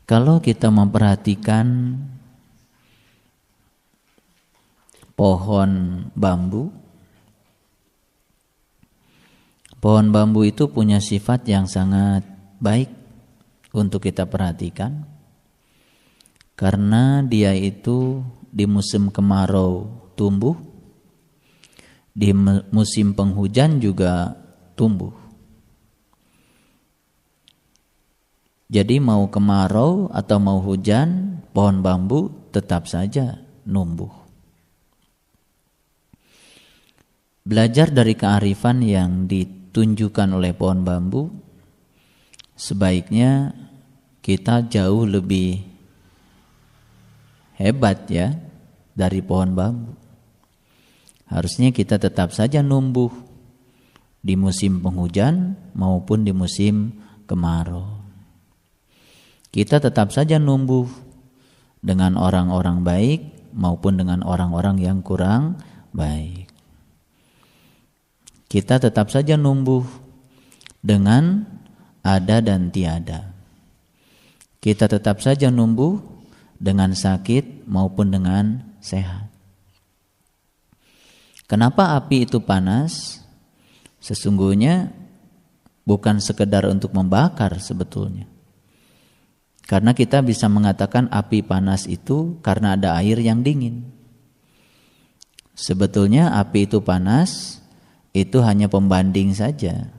Kalau kita memperhatikan pohon bambu itu punya sifat yang sangat baik untuk kita perhatikan, karena dia itu di musim kemarau tumbuh, di musim penghujan juga tumbuh. Jadi mau kemarau atau mau hujan, pohon bambu tetap saja numbuh. Belajar dari kearifan yang ditunjukkan oleh pohon bambu, sebaiknya kita jauh lebih hebat ya dari pohon bambu. Harusnya kita tetap saja numbuh di musim penghujan maupun di musim kemarau. Kita tetap saja numbuh dengan orang-orang baik maupun dengan orang-orang yang kurang baik. Kita tetap saja numbuh dengan ada dan tiada. Kita tetap saja numbuh dengan sakit maupun dengan sehat. Kenapa api itu panas? Sesungguhnya bukan sekedar untuk membakar sebetulnya. Karena kita bisa mengatakan api panas itu karena ada air yang dingin. Sebetulnya api itu panas itu hanya pembanding saja,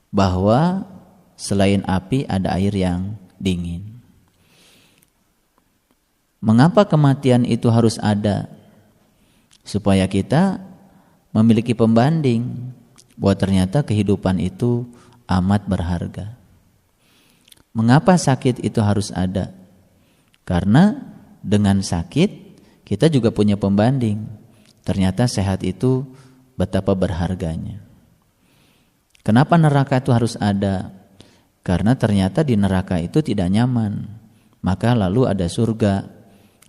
bahwa selain api ada air yang dingin. Mengapa kematian itu harus ada? Supaya kita memiliki pembanding bahwa ternyata kehidupan itu amat berharga. Mengapa sakit itu harus ada? Karena dengan sakit kita juga punya pembanding. Ternyata sehat itu betapa berharganya. Kenapa neraka itu harus ada? Karena ternyata di neraka itu tidak nyaman. Maka lalu ada surga.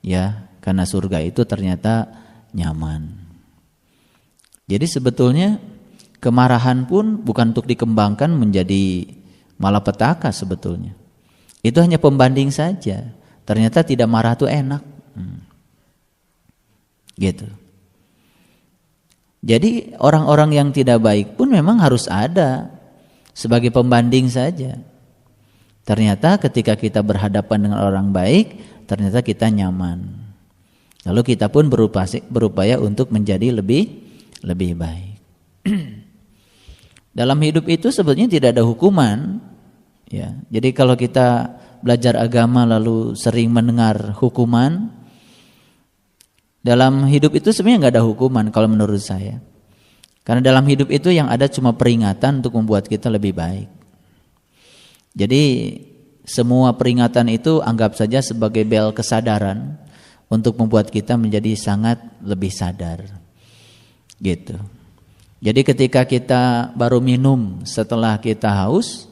Ya, karena surga itu ternyata nyaman. Jadi sebetulnya kemarahan pun bukan untuk dikembangkan menjadi malapetaka sebetulnya. Itu hanya pembanding saja. Ternyata tidak marah itu enak. Gitu. Jadi orang-orang yang tidak baik pun memang harus ada sebagai pembanding saja. Ternyata ketika kita berhadapan dengan orang baik, ternyata kita nyaman. Lalu kita pun berupaya untuk menjadi lebih baik. Dalam hidup itu sebetulnya tidak ada hukuman. Ya, jadi kalau kita belajar agama lalu sering mendengar hukuman, dalam hidup itu sebenarnya nggak ada hukuman kalau menurut saya. Karena dalam hidup itu yang ada cuma peringatan untuk membuat kita lebih baik. Jadi semua peringatan itu anggap saja sebagai bel kesadaran untuk membuat kita menjadi sangat lebih sadar. Gitu. Jadi ketika kita baru minum setelah kita haus,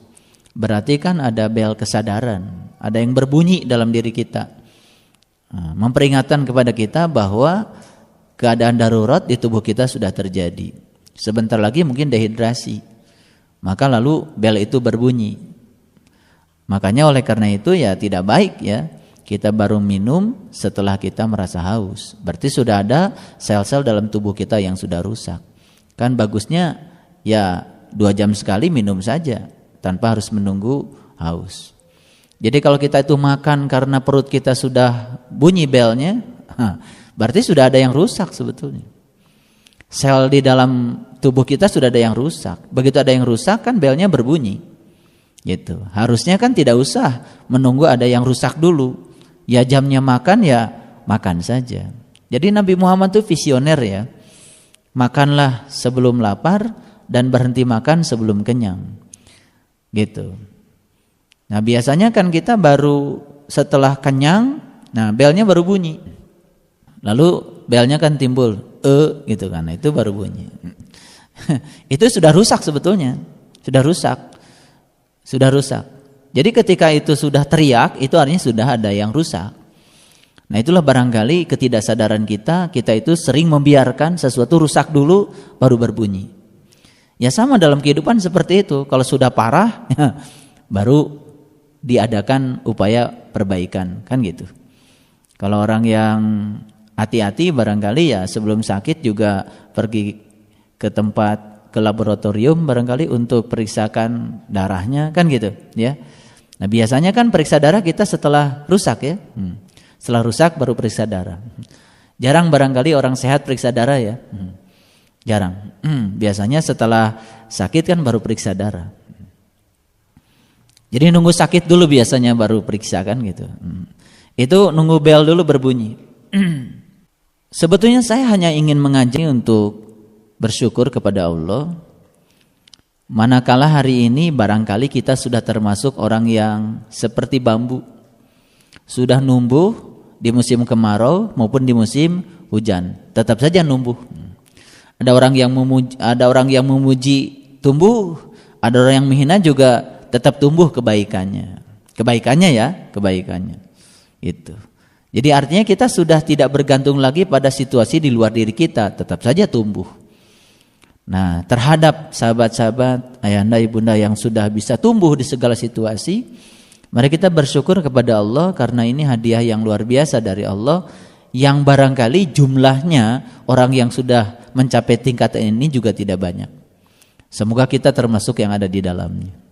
berarti kan ada bel kesadaran, ada yang berbunyi dalam diri kita, memperingatkan kepada kita bahwa keadaan darurat di tubuh kita sudah terjadi. Sebentar lagi mungkin dehidrasi, maka lalu bel itu berbunyi. Makanya oleh karena itu ya tidak baik ya kita baru minum setelah kita merasa haus. Berarti sudah ada sel-sel dalam tubuh kita yang sudah rusak. Kan bagusnya ya 2 jam sekali minum saja, tanpa harus menunggu haus. Jadi kalau kita itu makan karena perut kita sudah bunyi belnya, berarti sudah ada yang rusak sebetulnya. Sel di dalam tubuh kita sudah ada yang rusak. Begitu ada yang rusak kan belnya berbunyi. Gitu. Harusnya kan tidak usah menunggu ada yang rusak dulu. Ya jamnya makan ya makan saja. Jadi Nabi Muhammad itu visioner ya. Makanlah sebelum lapar dan berhenti makan sebelum kenyang. Gitu. Nah biasanya kan kita baru setelah kenyang, nah belnya baru bunyi. Lalu belnya kan timbul, gitu kan, itu baru bunyi. Itu sudah rusak sebetulnya, sudah rusak. Jadi ketika itu sudah teriak, itu artinya sudah ada yang rusak. Nah itulah barangkali ketidaksadaran kita itu sering membiarkan sesuatu rusak dulu baru berbunyi. Ya sama dalam kehidupan seperti itu, kalau sudah parah baru diadakan upaya perbaikan, kan gitu. Kalau orang yang hati-hati barangkali ya sebelum sakit juga pergi ke tempat, ke laboratorium barangkali untuk periksakan darahnya, kan gitu ya. Nah biasanya kan periksa darah kita setelah rusak ya. Setelah rusak baru periksa darah. Jarang barangkali orang sehat periksa darah ya. Jarang. Biasanya setelah sakit kan baru periksa darah. Jadi nunggu sakit dulu biasanya baru periksa, kan gitu. Itu nunggu bel dulu berbunyi. Sebetulnya saya hanya ingin mengajak untuk bersyukur kepada Allah. Manakala hari ini barangkali kita sudah termasuk orang yang seperti bambu, sudah numbuh di musim kemarau maupun di musim hujan, tetap saja numbuh. Ada orang yang memuji tumbuh, ada orang yang menghina juga tetap tumbuh kebaikannya. Kebaikannya. Itu. Jadi artinya kita sudah tidak bergantung lagi pada situasi di luar diri kita, tetap saja tumbuh. Nah, terhadap sahabat-sahabat, ayahanda, ibunda yang sudah bisa tumbuh di segala situasi, mari kita bersyukur kepada Allah karena ini hadiah yang luar biasa dari Allah yang barangkali jumlahnya orang yang sudah mencapai tingkatan ini juga tidak banyak. Semoga kita termasuk yang ada di dalamnya.